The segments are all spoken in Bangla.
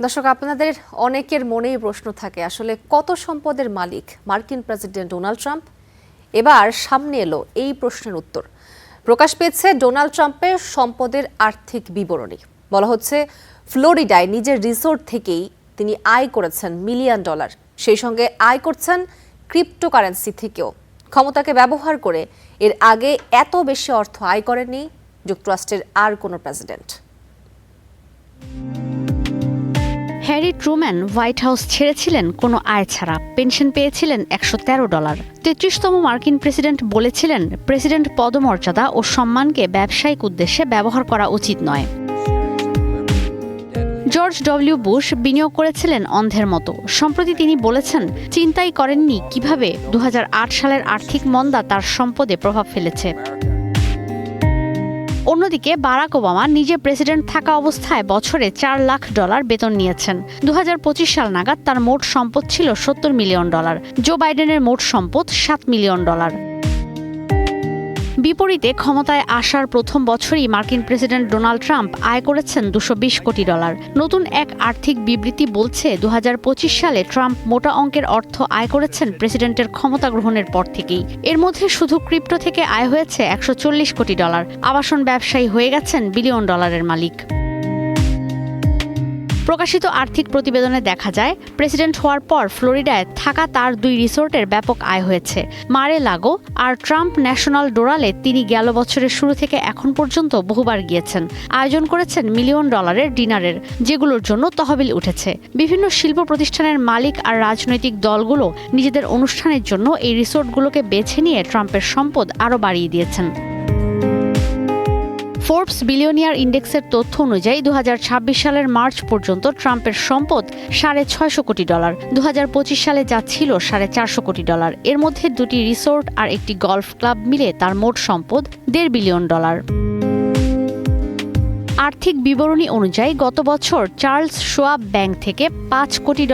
দর্শক, আপনাদের অনেকের মনেই প্রশ্ন থাকে আসলে কত সম্পদের মালিক মার্কিন প্রেসিডেন্ট ডোনাল্ড ট্রাম্প। এবার সামনে এলো এই প্রশ্নের উত্তর। প্রকাশ পেয়েছে ডোনাল্ড ট্রাম্পের সম্পদের আর্থিক বিবরণী। বলা হচ্ছে ফ্লোরিডায় নিজের রিসোর্ট থেকেই তিনি আয় করেছেন মিলিয়ন ডলার, সেই সঙ্গে আয় করছেন ক্রিপ্টোকারেন্সি থেকেও। ক্ষমতাকে ব্যবহার করে এর আগে এত বেশি অর্থ আয় করেননি যুক্তরাষ্ট্রের আর কোনো president. Harry Truman White House ছেড়েছিলেন কোনো আয় ছাড়া, পেনশন পেয়েছিলেন $113। 33তম মার্কিন প্রেসিডেন্ট বলেছিলেন প্রেসিডেন্ট পদমর্যাদা ও সম্মানকে ব্যবসায়িক উদ্দেশ্যে ব্যবহার করা উচিত নয়। জর্জ ডব্লিউ বুশ বিনিয়োগ করেছিলেন অন্ধের মতো। সম্প্রতি তিনি বলেছেন চিন্তাই করেননি কিভাবে 2008 সালের আর্থিক মন্দা তার সম্পদে প্রভাব ফেলেছে। অন্যদিকে বারাক ওবামা নিজে প্রেসিডেন্ট থাকা অবস্থায় বছরে $4 লাখ বেতন নিয়েছেন। 2025 সাল নাগাদ তার মোট সম্পদ ছিল $70 মিলিয়ন। জো বাইডেনের মোট সম্পদ $7 মিলিয়ন। বিপরীতে ক্ষমতায় আসার প্রথম বছরই মার্কিন প্রেসিডেন্ট ডোনাল্ড ট্রাম্প আয় করেছেন $220 কোটি। নতুন এক আর্থিক বিবৃতি বলছে 2025 সালে ট্রাম্প মোটা অঙ্কের অর্থ আয় করেছেন প্রেসিডেন্টের ক্ষমতা গ্রহণের পর থেকেই। এর মধ্যে শুধু ক্রিপ্টো থেকে আয় হয়েছে $140 কোটি। আবাসন ব্যবসায়ী হয়ে গেছেন বিলিয়ন ডলারের মালিক। প্রকাশিত আর্থিক প্রতিবেদনে দেখা যায় প্রেসিডেন্ট হওয়ার পর ফ্লোরিডায় থাকা তার 2 রিসোর্টের ব্যাপক আয় হয়েছে। মারে লাগো আর ট্রাম্প ন্যাশনাল ডোরালে তিনি গেল বছরের শুরু থেকে এখন পর্যন্ত বহুবার গিয়েছেন। আয়োজন করেছেন মিলিয়ন ডলারের ডিনারের, যেগুলোর জন্য তহবিল উঠেছে। বিভিন্ন শিল্প প্রতিষ্ঠানের মালিক আর রাজনৈতিক দলগুলো নিজেদের অনুষ্ঠানের জন্য এই রিসোর্টগুলোকে বেছে নিয়ে ট্রাম্পের সম্পদ আরও বাড়িয়ে দিয়েছেন। ফোর্বস বিলিয়নিয়ার ইন্ডেক্সের তথ্য অনুযায়ী 2026 সালের মার্চ পর্যন্ত ট্রাম্পের সম্পদ $650 কোটি। 2025 সালে যা ছিল $450 কোটি। এর মধ্যে 2টি রিসোর্ট আর একটি গলফ ক্লাব মিলে তার মোট সম্পদ $1.5 বিলিয়ন। আর্থিক বিবরণী অনুযায়ী গত বছর চার্লস শোয়াব ব্যাংক থেকে $5 কোটি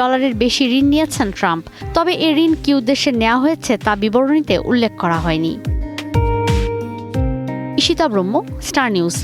বেশি ঋণ নিয়েছেন ট্রাম্প। তবে এই ঋণ কী উদ্দেশ্যে নেওয়া হয়েছে তা বিবরণীতে উল্লেখ করা হয়নি। ঈশিতা ব্রহ্ম, স্টার নিউজ।